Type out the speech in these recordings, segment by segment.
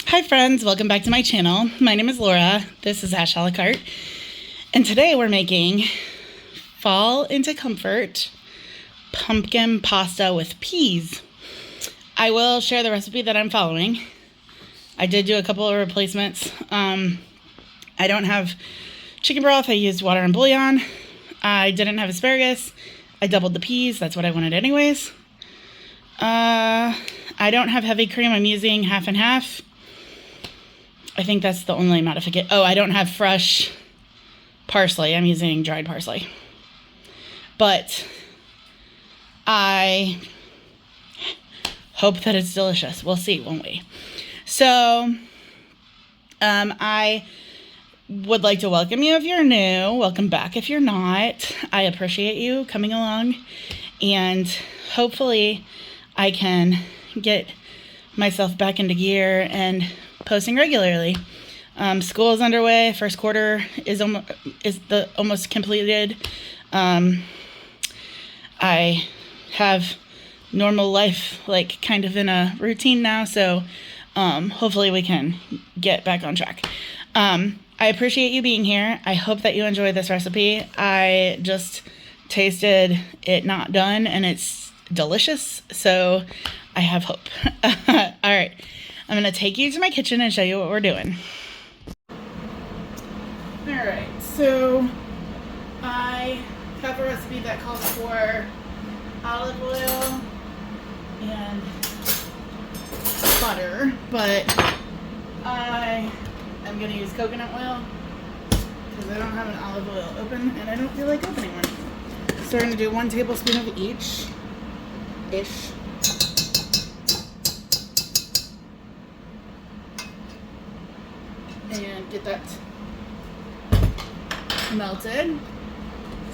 Hi friends, welcome back to my channel. My name is Laura. This is Ash a la carte. And today we're making fall into comfort pumpkin pasta with peas. I will share the recipe that I'm following. I did do a couple of replacements. I don't have chicken broth. I used water and bouillon. I didn't have asparagus. I doubled the peas. That's what I wanted anyways. I don't have heavy cream. I'm using half and half. I think that's the only modification. Oh, I don't have fresh parsley. I'm using dried parsley. But I hope that it's delicious. We'll see, won't we? So, I would like to welcome you if you're new. Welcome back if you're not. I appreciate you coming along. And hopefully I can get myself back into gear and posting regularly. School is underway. First quarter is almost completed. I have normal life, like kind of in a routine now, so hopefully we can get back on track. I appreciate you being here. I hope that you enjoy this recipe. I just tasted it not done and it's delicious, so I have hope. All right. I'm going to take you to my kitchen and show you what we're doing. Alright, so I have a recipe that calls for olive oil and butter, but I am going to use coconut oil because I don't have an olive oil open and I don't feel like opening one. So we're going to do 1 tablespoon of each. And get that melted,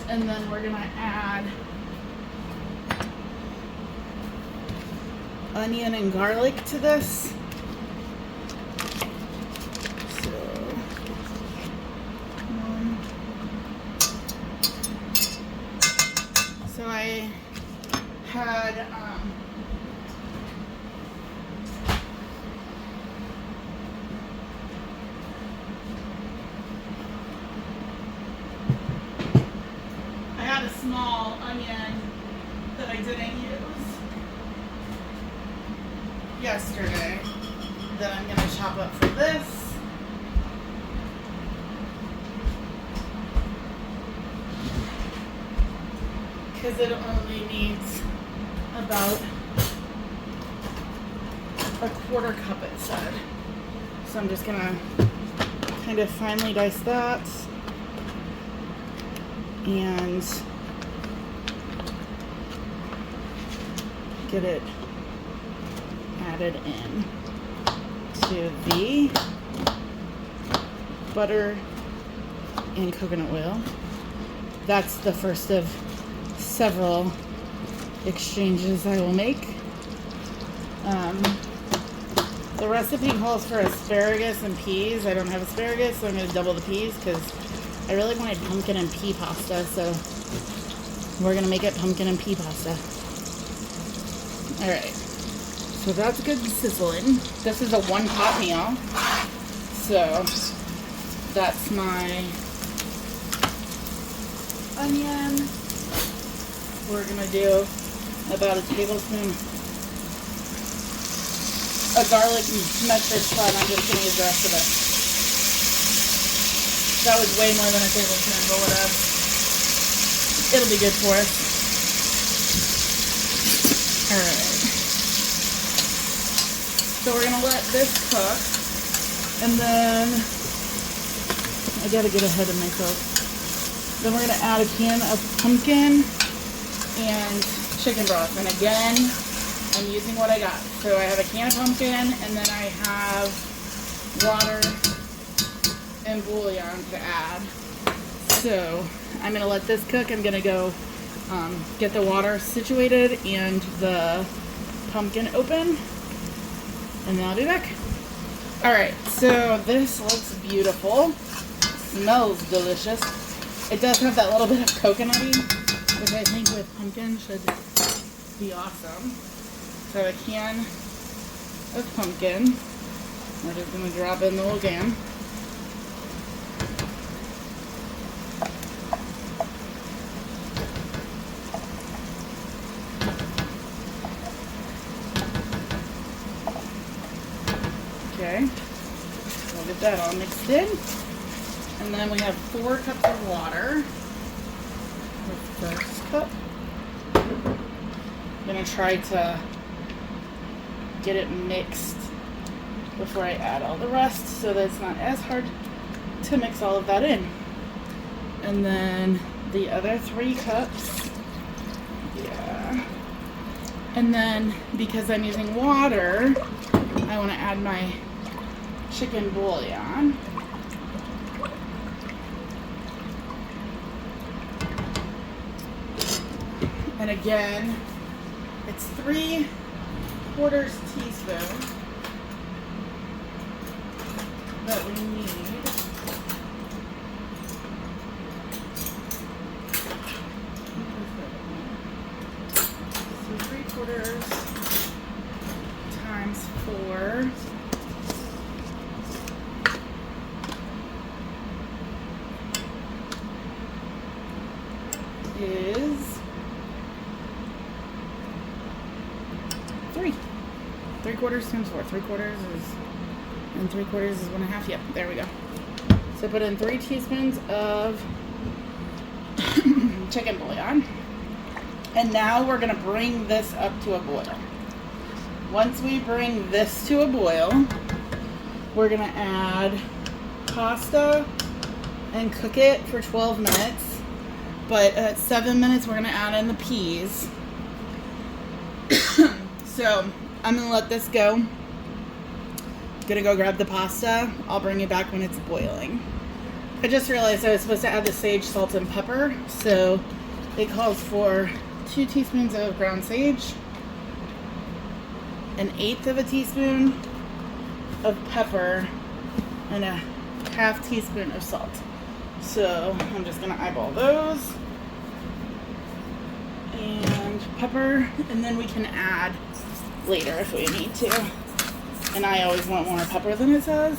and then we're gonna add onion and garlic to this. So I had a small onion that I didn't use yesterday that I'm going to chop up for this. Because it only needs about a 1/4 cup, it said. So I'm just going to kind of finely dice that and get it added in to the butter and coconut oil. That's the first of several exchanges I will make. The recipe calls for asparagus and peas. I don't have asparagus, so I'm going to double the peas because I really wanted pumpkin and pea pasta, so we're going to make it pumpkin and pea pasta. Alright, so that's good sizzling. This is a 1-pot meal, so that's my onion. We're going to do about a tablespoon of garlic mashed flat. I'm just going to use the rest of it. That was way more than a tablespoon, but whatever. It'll be good for us. Alright. So we're going to let this cook. And then I got to get ahead of myself. Then we're going to add a can of pumpkin and chicken broth. And again, I'm using what I got. So I have a can of pumpkin and then I have water and bouillon to add. So I'm going to let this cook. I'm going to go get the water situated and the pumpkin open, and then I'll be back. Alright, so this looks beautiful. Smells delicious. It does have that little bit of coconutty, which I think with pumpkin should be awesome. So a can of pumpkin. We're just going to drop in the whole can. Okay, we'll get that all mixed in. And then we have 4 cups of water. The first cup. I'm going to try to get it mixed before I add all the rest so that it's not as hard to mix all of that in. And then the other 3 cups. Yeah. And then because I'm using water, I want to add my chicken bouillon. And again, it's 3/4 teaspoon that we need. So 3/4 times 4 is 3. 3/4 times 4. 3/4 is, and 3/4 is 1/2. Yep, there we go. So put in 3 teaspoons of chicken bouillon. And now we're going to bring this up to a boil. Once we bring this to a boil, we're going to add pasta and cook it for 12 minutes. But at 7 minutes, we're going to add in the peas. So I'm going to let this go. Going to go grab the pasta. I'll bring it back when it's boiling. I just realized I was supposed to add the sage, salt, and pepper. So it calls for 2 teaspoons of ground sage, 1/8 of a teaspoon of pepper, and a 1/2 teaspoon of salt. So I'm just going to eyeball those. And pepper, and then we can add later if we need to. And I always want more pepper than it says.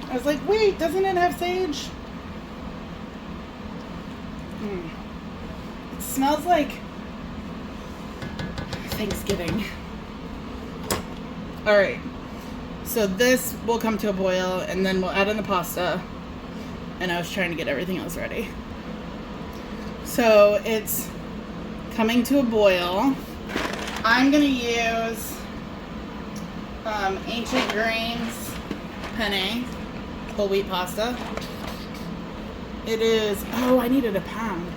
I was like, wait, doesn't it have sage? It smells like Thanksgiving. All right. So this will come to a boil, and then we'll add in the pasta. And I was trying to get everything else ready. So it's coming to a boil. I'm going to use Ancient Grains penne, whole wheat pasta. It is, oh, I needed a pound.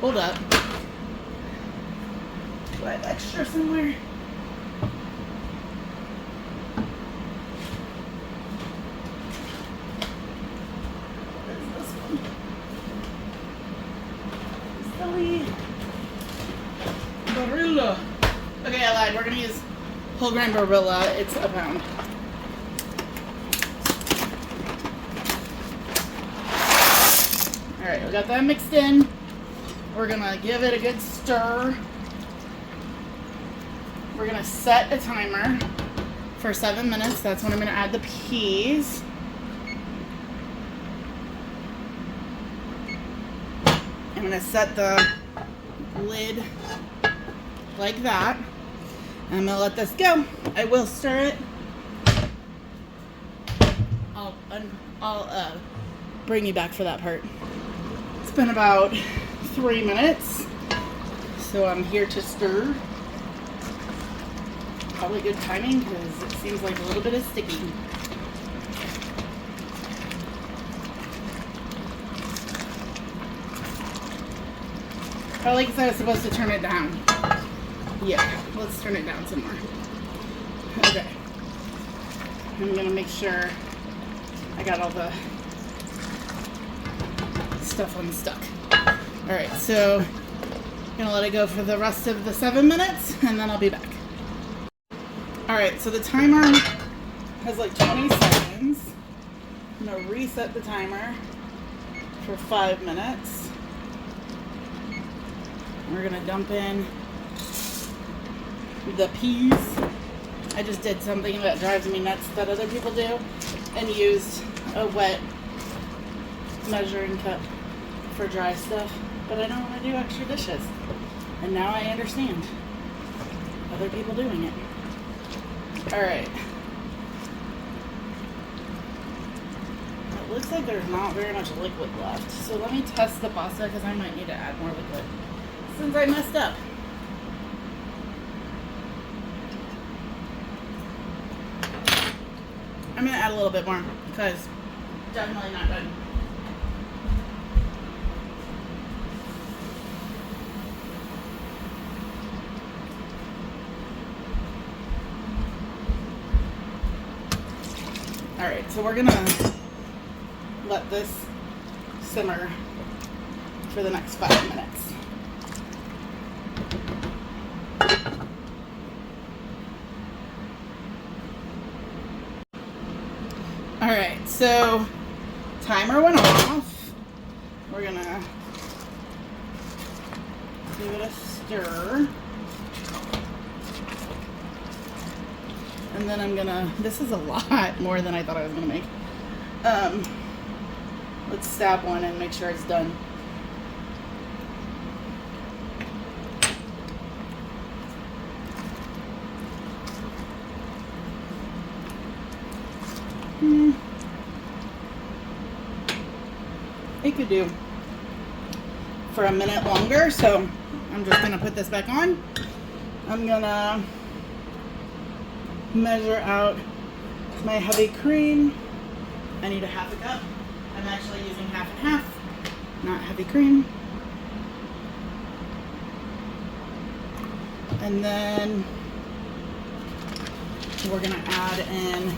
Hold up. Do I have extra somewhere? Barilla. Okay, I lied. We're going to use whole grain Barilla. It's a pound. Alright, we got that mixed in. We're going to give it a good stir. We're going to set a timer for 7 minutes. That's when I'm going to add the peas. I'm going to set the lid like that. And I'm going to let this go. I will stir it. I'll bring you back for that part. It's been about 3 minutes. So I'm here to stir. Probably good timing because it seems like a little bit is sticky. Probably because I was supposed to turn it down. Yeah, let's turn it down some more. Okay. I'm going to make sure I got all the stuff unstuck. Alright, so I'm going to let it go for the rest of the 7 minutes, and then I'll be back. Alright, so the timer has like 20 seconds. I'm going to reset the timer for 5 minutes. We're gonna dump in the peas. I just did something that drives me nuts that other people do and used a wet measuring cup for dry stuff, but I don't want to do extra dishes. And now I understand other people doing it. All right. It looks like there's not very much liquid left. So let me test the pasta because I might need to add more liquid since I messed up. I'm going to add a little bit more because definitely not done. All right, so we're gonna let this simmer for the next 5 minutes. All right, so timer went off. We're gonna give it a stir. And then I'm gonna, this is a lot more than I thought I was gonna make. Let's stab one and make sure it's done. It could do for a minute longer, so I'm just gonna put this back on. I'm gonna measure out my heavy cream. I need a half a cup. I'm actually using half and half, not heavy cream. And then we're gonna add in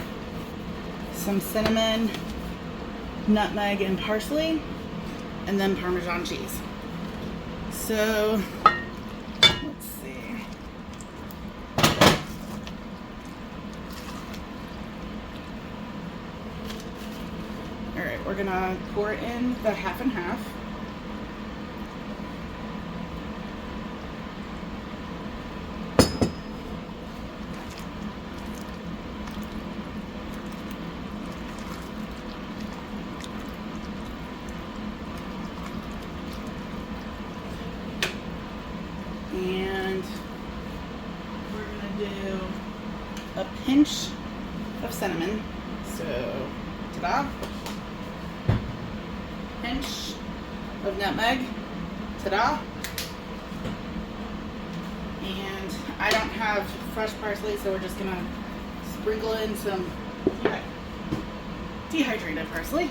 some cinnamon, nutmeg, and parsley, and then Parmesan cheese. So let's see. All right, we're gonna pour in the half and half. And we're gonna do a pinch of cinnamon. So, ta-da. Pinch of nutmeg. Ta-da. And I don't have fresh parsley, so we're just gonna sprinkle in some dehydrated parsley.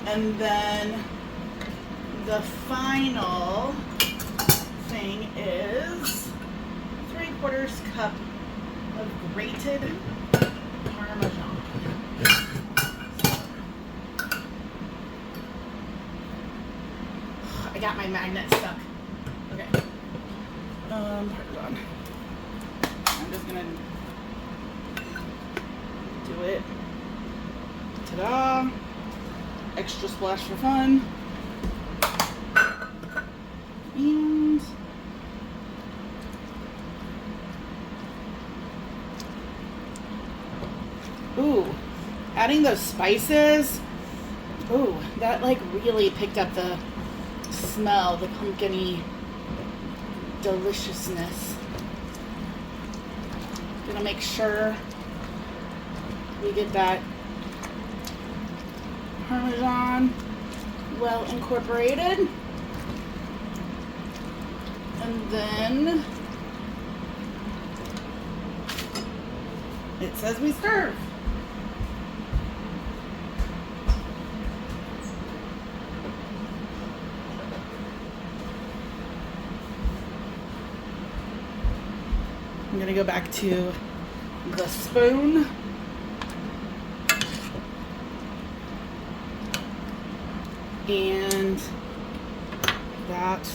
And then the final thing is 3/4 cup of grated Parmesan. I got my magnet stuck. Okay. Parmesan. I'm just gonna do it. Ta-da! Extra splash for fun. And ooh, adding those spices. Ooh, that like really picked up the smell, the pumpkin-y deliciousness. Gonna make sure we get that Parmesan well incorporated. And then it says we serve. I'm gonna go back to the spoon. And that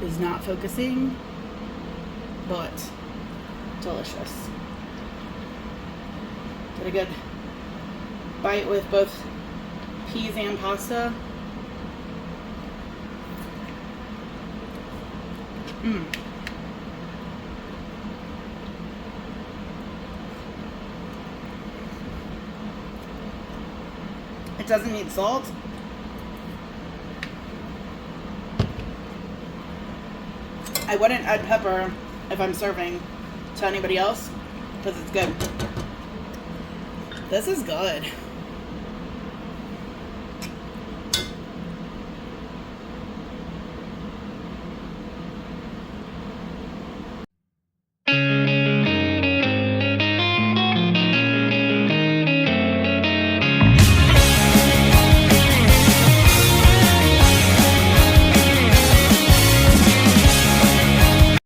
is not focusing, but delicious. Get a good bite with both peas and pasta. It doesn't need salt. I wouldn't add pepper if I'm serving to anybody else because it's good. This is good.